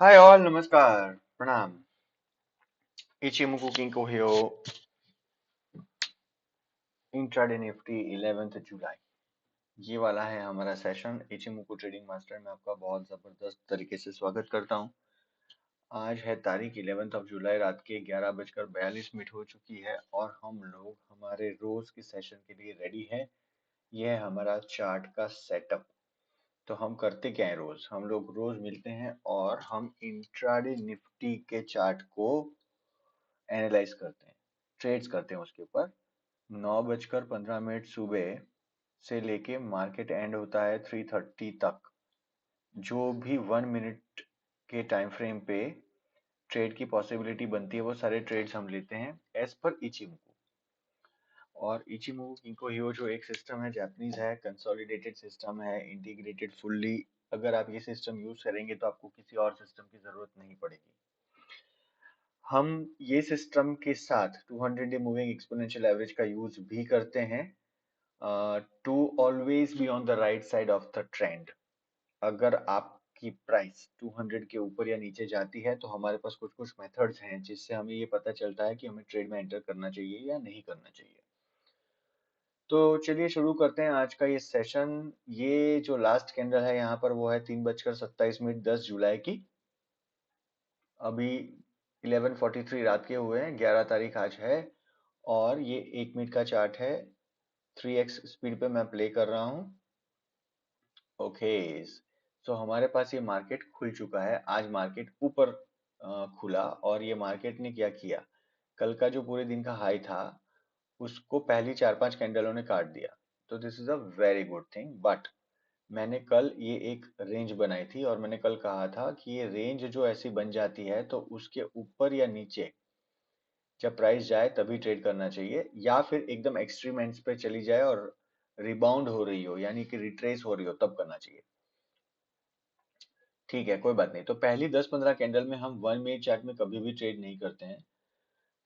Hi all, नमस्कार, प्रणाम। इचिमुकु Kinko हियो, इंट्राडे निफ्टी 11 जुलाई। ये वाला है हमारा सेशन। इचिमुकु ट्रेडिंग मास्टर में आपका बहुत जबरदस्त तरीके से स्वागत करता हूँ। आज है तारीख 11 जुलाई, रात के 11:42 हो चुकी है और हम लोग हमारे रोज के सेशन के लिए रेडी है। यह है हमारा चार्ट का सेटअप। तो हम करते क्या है, रोज हम लोग रोज मिलते हैं और हम इंट्राडे निफ्टी के चार्ट को एनालाइज करते हैं, ट्रेड्स करते हैं उसके ऊपर। 9:15 सुबह से लेके मार्केट एंड होता है 3:30 तक। जो भी 1 मिनट के टाइम फ्रेम पे ट्रेड की पॉसिबिलिटी बनती है वो सारे ट्रेड्स हम लेते हैं एज पर इचिमुको। और इचिमुको किंको हियो जो एक सिस्टम है, जापानीज है, कंसोलिडेटेड सिस्टम है, इंटीग्रेटेड फुल्ली। अगर आप ये सिस्टम यूज करेंगे तो आपको किसी और सिस्टम की जरूरत नहीं पड़ेगी। हम ये सिस्टम के साथ 200 डे मूविंग एक्सपोनेंशियल एवरेज का यूज भी करते हैं to always be on the right side of the trend. अगर आपकी प्राइस 200 के ऊपर या नीचे जाती है तो हमारे पास कुछ कुछ मेथड्स हैं जिससे हमें ये पता चलता है कि हमें ट्रेड में एंटर करना चाहिए या नहीं करना चाहिए। तो चलिए शुरू करते हैं आज का ये सेशन। ये जो लास्ट कैंडल है यहाँ पर वो है 3:27 10 जुलाई की। अभी 11:43 रात के हुए हैं, 11 तारीख आज है। और ये 1 मिनट का चार्ट है, 3x स्पीड पे मैं प्ले कर रहा हूँ। ओके, सो हमारे पास ये मार्केट खुल चुका है। आज मार्केट ऊपर खुला और ये मार्केट ने क्या किया, कल का जो पूरे दिन का हाई था उसको पहली 4-5 कैंडलों ने काट दिया। तो this is a very good thing. But मैंने कल ये एक रेंज बनाई थी और मैंने कल कहा था कि ये रेंज जो ऐसी बन जाती है तो उसके ऊपर या नीचे जब प्राइस जाए तभी ट्रेड करना चाहिए, या फिर एकदम एक्सट्रीम एंड्स पे चली जाए और रिबाउंड हो रही हो यानी कि रिट्रेस हो रही हो तब करना चाहिए। ठीक है, कोई बात नहीं। तो पहली 10-15 कैंडल में हम 1 मिनट चार्ट में कभी भी ट्रेड नहीं करते हैं।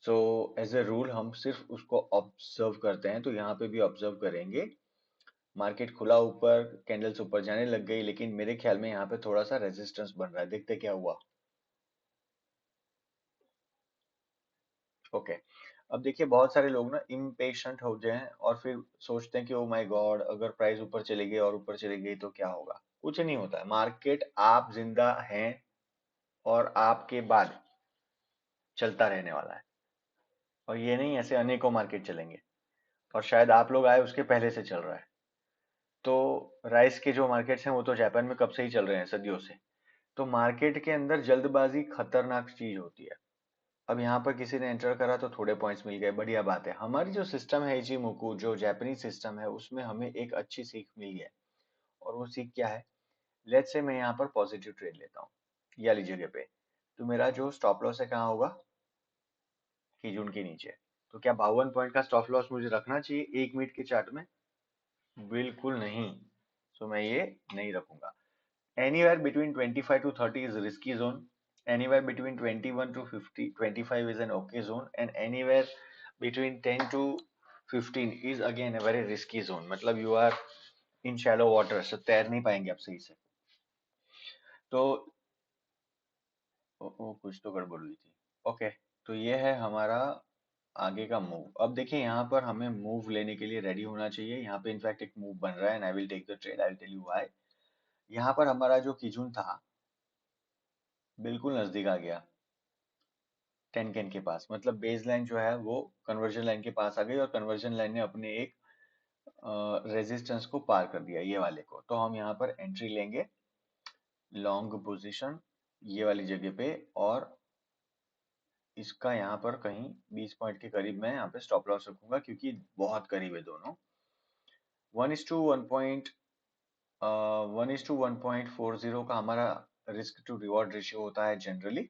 सो एज ए रूल हम सिर्फ उसको ऑब्जर्व करते हैं। तो यहाँ पे भी ऑब्जर्व करेंगे। मार्केट खुला ऊपर, कैंडल्स ऊपर जाने लग गई, लेकिन मेरे ख्याल में यहाँ पे थोड़ा सा रेजिस्टेंस बन रहा है। देखते क्या हुआ। ओके, अब देखिए बहुत सारे लोग ना इम्पेशेंट हो जाए हैं और फिर सोचते हैं कि ओ माय गॉड, अगर प्राइस ऊपर चली गई और ऊपर चली गई तो क्या होगा। कुछ नहीं होता है, मार्केट आप जिंदा हैं और आपके बाद चलता रहने वाला है। और ये नहीं ऐसे अनेकों मार्केट चलेंगे, और शायद आप लोग आए उसके पहले से चल रहा है। तो राइस के जो मार्केट्स हैं वो तो जापान में कब से ही चल रहे हैं, सदियों से। तो मार्केट के अंदर जल्दबाजी खतरनाक चीज होती है। अब यहाँ पर किसी ने एंटर करा तो थोड़े पॉइंट्स मिल गए, बढ़िया बात है। हमारी जो सिस्टम है इचिमोकू, जो जापानीज सिस्टम है, उसमें हमें एक अच्छी सीख मिली है। और वो सीख क्या है, लेट्स से मैं यहाँ पर पॉजिटिव ट्रेड लेता हूँ ये वाली जगह पे। तो मेरा जो स्टॉप लॉस है कहाँ होगा, की जून के नीचे। तो क्या 52 पॉइंट का स्टॉप लॉस मुझे रखना चाहिए 1 मिनट के चार्ट में? बिल्कुल नहीं। तो मैं ये नहीं रखूंगा। Anywhere between 25 to 30 is risky zone. Anywhere between 21 to 50, 25 is an okay zone, and anywhere between 10 to 15 is again a very risky zone. मतलब you are in shallow water, so तैर नहीं पाएंगे आप सही से। तो कुछ तो गड़बड़ हुई थी। ओके, तो ये है हमारा आगे का मूव। अब देखिए यहाँ पर हमें मूव लेने के लिए रेडी होना चाहिए। यहाँ पे इनफैक्ट एक मूव बन रहा है and I will take the trade, I will tell you why. यहाँ पर हमारा जो किजुन था बिल्कुल नजदीक आ गया 10 कैन के पास। मतलब बेस लाइन जो है वो कन्वर्जन लाइन के पास आ गई और कन्वर्जन लाइन ने अपने एक रेजिस्टेंस को पार कर दिया, ये वाले को। तो हम यहाँ पर एंट्री लेंगे, लॉन्ग पोजीशन ये वाली जगह पे। और इसका यहाँ पर कहीं 20 पॉइंट के करीब मैं यहाँ पे स्टॉप लॉस रखूंगा, क्योंकि बहुत करीब है दोनों। 1:1.40 का हमारा रिस्क टू रिवॉर्ड रेशियो होता है जनरली।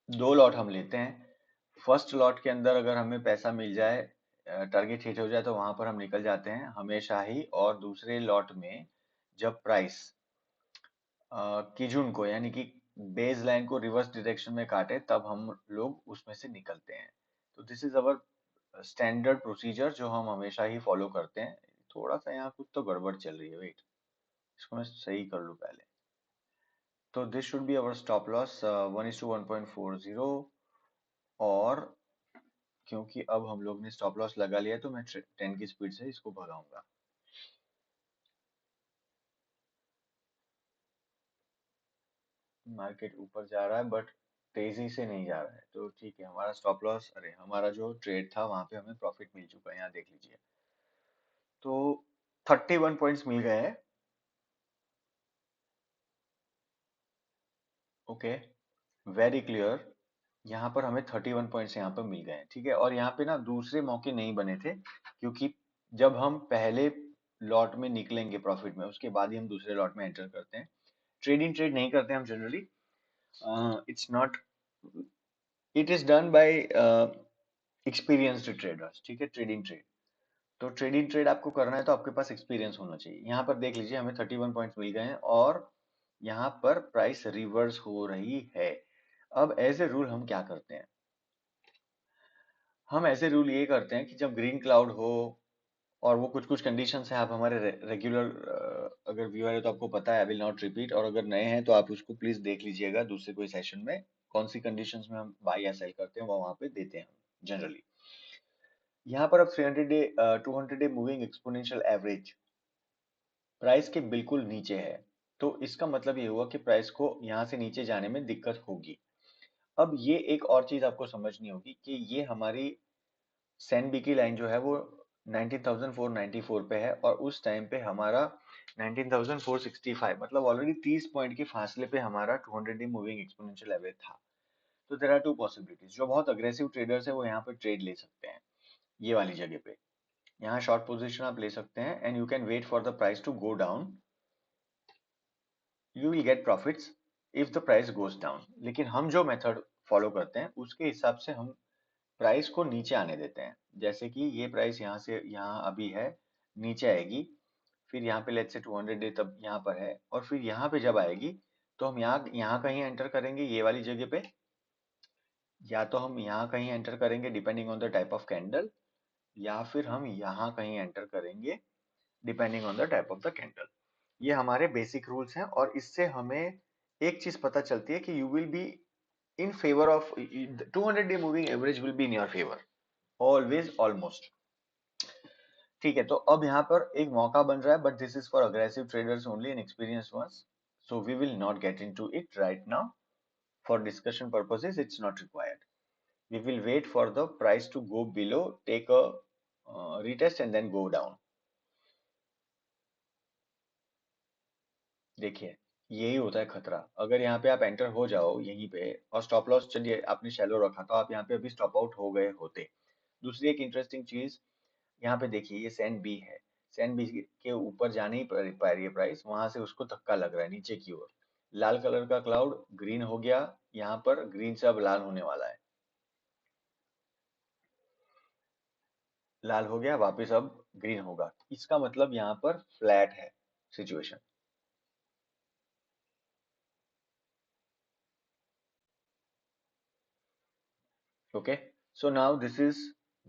दो लॉट हम लेते हैं। फर्स्ट लॉट के अंदर अगर हमें पैसा मिल जाए, टारगेट हिट हो जाए, तो वहां पर हम निकल जाते हैं हमेशा ही। और दूसरे लॉट में जब प्राइस किजुन को यानी कि बेस लाइन को रिवर्स डायरेक्शन में काटे तब हम लोग उसमें से निकलते हैं। तो this is our standard procedure जो हम हमेशा ही फॉलो करते हैं। थोड़ा सा यहाँ कुछ तो गड़बड़ चल रही है, वेट, इसको मैं सही कर लूँ पहले। तो this should be our stop loss 1:1.40, और क्योंकि अब हम लोग ने स्टॉप लॉस लगा लिया तो मैं 10 की स्पीड से इसको भगाऊंगा। मार्केट ऊपर जा रहा है बट तेजी से नहीं जा रहा है, तो ठीक है, हमारा स्टॉप लॉस, अरे हमारा जो ट्रेड था वहां पे हमें प्रॉफिट मिल चुका है, यहाँ देख लीजिए। तो 31 पॉइंट्स मिल गए हैं। Okay, very clear. यहाँ पर हमें 31 पॉइंट्स यहाँ पर मिल गए हैं, ठीक है। और यहाँ पे ना दूसरे मौके नहीं बने थे, क्योंकि जब हम पहले लॉट में निकलेंगे प्रॉफिट में, उसके बाद ही हम दूसरे लॉट में एंटर करते हैं। ट्रेडिंग ट्रेड नहीं करते हम generally, it's not, it is done by experienced traders, ठीक है। ट्रेडिंग ट्रेड, तो ट्रेडिंग ट्रेड आपको करना है तो आपके पास एक्सपीरियंस होना चाहिए। यहाँ पर देख लीजिए हमें 31 पॉइंट्स मिल गए हैं, और यहाँ पर प्राइस रिवर्स हो रही है। अब एज ए रूल हम क्या करते हैं, हम ऐसे रूल ये करते हैं कि जब ग्रीन क्लाउड हो, और वो कुछ कुछ कंडीशंस है, आप हमारे रेगुलर अगर व्यूअर है तो आपको पता है, आई विल नॉट रिपीट, और अगर नए हैं तो आप उसको प्लीज देख लीजिएगा दूसरे कोई सेशन में, कौन सी कंडीशंस में हम बाय या सेल करते हैं वो वहां पे देते हैं जनरली। यहाँ पर अब 300 day 200 day moving exponential average price के बिल्कुल नीचे है, तो इसका मतलब ये हुआ कि प्राइस को यहाँ से नीचे जाने में दिक्कत होगी। अब ये एक और चीज आपको समझनी होगी कि ये हमारी सेनबी की लाइन जो है वो 19,494 पे है, और उस टाइम पे हमारा 19,465, मतलब ऑलरेडी 30 पॉइंट के फासले पे हमारा 200 डे मूविंग एक्सपोनेंशियल एवरेज था। तो देयर आर टू पॉसिबिलिटीज, जो बहुत अग्रेसिव ट्रेडर्स है वो यहाँ पे ट्रेड ले सकते हैं ये वाली जगह पे, यहाँ शॉर्ट पोजीशन आप ले सकते हैं, and you can wait for the price to go down, you will get profits if the price goes down. लेकिन हम जो मेथड फॉलो करते हैं उसके हिसाब से हम प्राइस को नीचे आने देते हैं। जैसे कि ये प्राइस यहाँ से यहाँ अभी है, नीचे आएगी, फिर यहाँ पे लेट्स से 200 डे तब यहाँ पर है, और फिर यहाँ पे जब आएगी तो हम यहाँ यहाँ कहीं एंटर करेंगे ये वाली जगह पे, या तो हम यहाँ कहीं एंटर करेंगे depending on the type of candle, या फिर हम यहाँ कहीं एंटर करेंगे depending on the type of the candle. ये हमारे बेसिक रूल्स हैं, और इससे हमें एक चीज पता चलती है कि you will be in favour of 200 day moving average will be in your favour always almost, ठीक है। तो अब यहाँ पर एक मौका बन रहा है, but this is for aggressive traders only and experienced ones, so we will not get into it right now, for discussion purposes it's not required. We will wait for the price to go below, take a retest and then go down। देखिए, यही होता है खतरा, अगर यहाँ पे आप enter हो जाओ यहीं पे, और स्टॉप लॉस चलिए आपने शैलो रखा तो आप यहाँ पे अभी स्टॉप आउट हो गए होते। दूसरी एक इंटरेस्टिंग चीज, यहाँ पे देखिए ये सेन बी है, सेन बी के ऊपर जाने ही पा रही है प्राइस, वहां से उसको धक्का लग रहा है नीचे की ओर, लाल कलर का क्लाउड ग्रीन हो गया, यहाँ पर ग्रीन से अब लाल होने वाला है, लाल हो गया वापस अब ग्रीन होगा, इसका मतलब यहाँ पर फ्लैट है situation. Okay, so now this is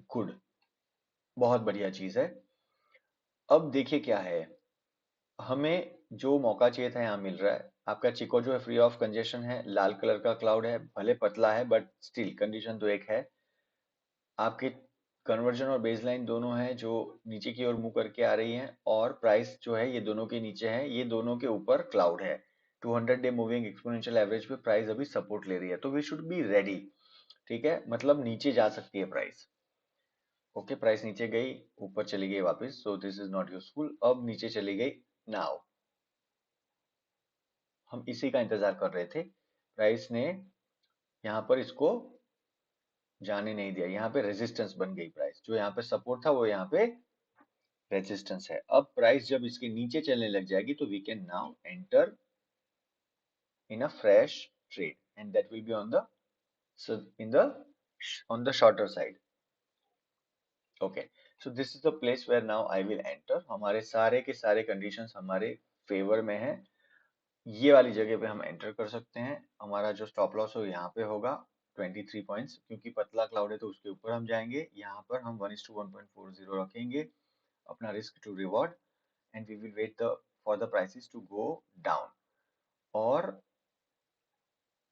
good, बहुत बढ़िया चीज है। अब देखिए क्या है, हमें जो मौका चाहिए था यहाँ मिल रहा है, आपका चिको जो है फ्री ऑफ कंजेशन है, लाल कलर का क्लाउड है, भले पतला है बट स्टिल कंडीशन तो एक है, आपके कन्वर्जन और बेसलाइन दोनों है जो नीचे की ओर मुंह करके आ रही हैं, और प्राइस जो है ये दोनों के नीचे है, ये दोनों के ऊपर क्लाउड है। 200 डे मूविंग एक्सपोनेंशियल एवरेज पे प्राइस अभी सपोर्ट ले रही है, तो वी शुड बी रेडी, ठीक है, मतलब नीचे जा सकती है प्राइस। ओके, प्राइस नीचे गई, ऊपर चली गई वापस, सो दिस इज नॉट यूजफुल, अब नीचे चली गई। नाउ हम इसी का इंतजार कर रहे थे, प्राइस ने यहाँ पर इसको जाने नहीं दिया, यहाँ पे रेजिस्टेंस बन गई प्राइस, जो यहाँ पे सपोर्ट था वो यहाँ पे रेजिस्टेंस है। अब प्राइस जब इसके नीचे चलने लग जाएगी तो we can now enter in a fresh trade, and that will be on the in the on the shorter side। Okay, so this is the place where now I will enter, हमारे सारे के सारे conditions हमारे favour में है, ये वाली जगह पे हम एंटर कर सकते हैं। हमारा जो स्टॉप लॉस हो यहाँ पे होगा 23 पॉइंट्स, क्योंकि पतला क्लाउड है तो उसके ऊपर हम जाएंगे, यहाँ पर हम 1:1.40 रखेंगे अपना risk to reward, and we will wait the for the prices to go down. और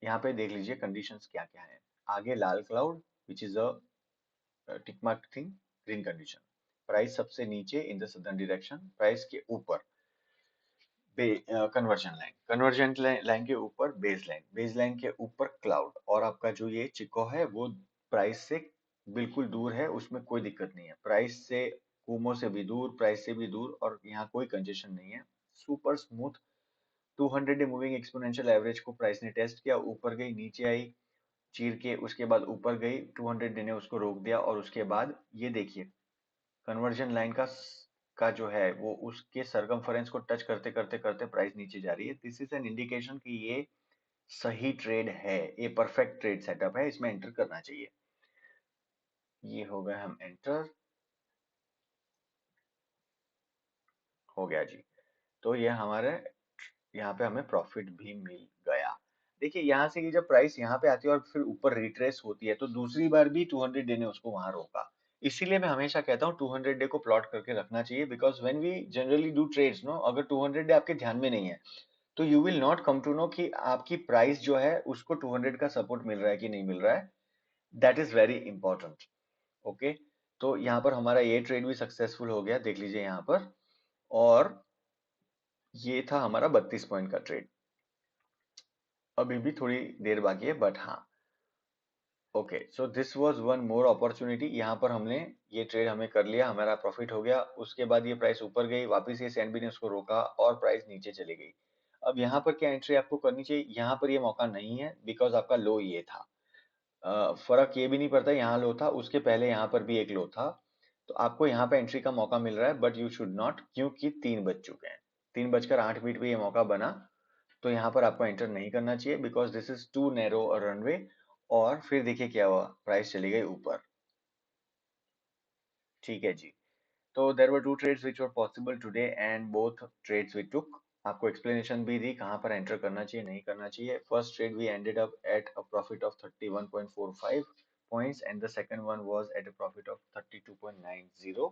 यहाँ पे देख लीजिए कंडीशंस क्या क्या है। आगे लाल cloud which is a tick mark thing, green condition. Price सबसे नीचे in the southern direction, price के ऊपर कन्वर्जन लाइन, कन्वर्जन लाइन के ऊपर बेस लाइन के ऊपर क्लाउड, और आपका जो ये चिको है वो प्राइस से बिल्कुल दूर है, उसमें कोई दिक्कत नहीं है। प्राइस से कुमो से भी दूर, प्राइस से भी दूर, और यहाँ कोई कंजेशन नहीं है। Super smooth 200 day moving exponential average को प्राइस ने टेस्ट किया, ऊपर गई नीचे आई चीर के, उसके बाद ऊपर गई, 200 डे ने उसको रोक दिया, और उसके बाद ये देखिए कन्वर्जन लाइन का जो है वो उसके सरकमफेरेंस को टच करते करते करते प्राइस नीचे जा रही है। दिस इज एन इंडिकेशन कि ये सही ट्रेड है, ये परफेक्ट ट्रेड सेटअप है, इसमें एंटर करना चाहिए। ये हो गए हम एंटर, हो गया जी। तो ये हमारे यहाँ पे हमें प्रॉफिट भी मिल गया। देखिए यहाँ से कि जब प्राइस यहाँ पे आती है और फिर ऊपर रिट्रेस होती है, तो दूसरी बार भी 200 डे ने उसको वहां रोका। इसीलिए मैं हमेशा कहता हूँ 200 डे को प्लॉट करके रखना चाहिए, because when we generally do trades no, अगर 200 डे आपके ध्यान में नहीं है तो you will not come to know कि आपकी प्राइस जो है उसको 200 का सपोर्ट मिल रहा है कि नहीं मिल रहा है। That is very important. Okay, तो यहाँ पर हमारा ये ट्रेड भी सक्सेसफुल हो गया, देख लीजिए यहाँ पर। और ये था हमारा 32 पॉइंट का ट्रेड। अभी भी थोड़ी देर बाकी है, बट हाँ। Okay, so this was one more opportunity. यहाँ पर हमने ये ट्रेड हमें कर लिया, हमारा प्रॉफिट हो गया। उसके बाद ये प्राइस ऊपर गई, वापस ये एनबी ने उसको रोका और प्राइस नीचे चली गई। अब यहाँ पर क्या एंट्री आपको करनी चाहिए? यहाँ पर ये मौका नहीं है, बिकॉज आपका लो ये था। फर्क ये भी नहीं पड़ता, यहाँ लो था, उसके पहले यहाँ पर भी एक लो था। तो आपको यहाँ पे एंट्री का मौका मिल रहा है, बट यू शुड नॉट, क्योंकि 3 बज चुके हैं। 3 बजकर 8 मिनट पे ये मौका बना, तो यहाँ पर आपको एंटर नहीं करना चाहिए, because this is too narrow runway. और फिर देखिए क्या हुआ, प्राइस चली गई ऊपर। ठीक है जी। तो there were two trades which were possible today and both trades we took. आपको एक्सप्लेनेशन भी दी कहाँ पर एंटर करना चाहिए नहीं करना चाहिए। First trade we ended up at a profit of 31.45 points, and the second one was at a profit of 32.90,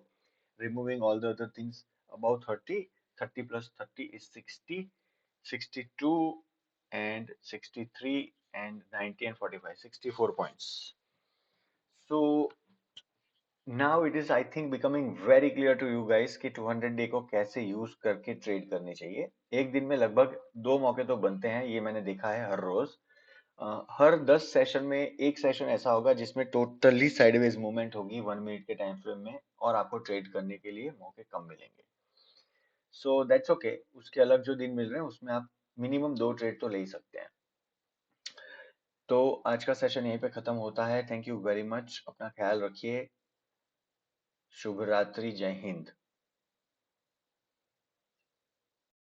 removing all the other things above 30. 30 plus 30 is 60, 62 and 63 and 90 and 45, 64 points. So now it is I think becoming very clear to you guys कि 200 day को कैसे use करके trade करनी चाहिए। एक दिन में लगभग 2 मौके तो बनते हैं, ये मैंने देखा है हर रोज। हर 10 सेशन में एक सेशन ऐसा होगा जिसमें टोटली साइडवेज मूवमेंट होगी 1 मिनट के टाइम फ्रेम में, और आपको ट्रेड करने के लिए मौके कम मिलेंगे। सो दैट्स ओके, उसके अलग जो दिन मिल रहे हैं उसमें आप मिनिमम 2 ट्रेड तो ले ही सकते हैं। तो आज का सेशन यहीं पे खत्म होता है। थैंक यू वेरी मच, अपना ख्याल रखिए। शुभ रात्रि, जय हिंद।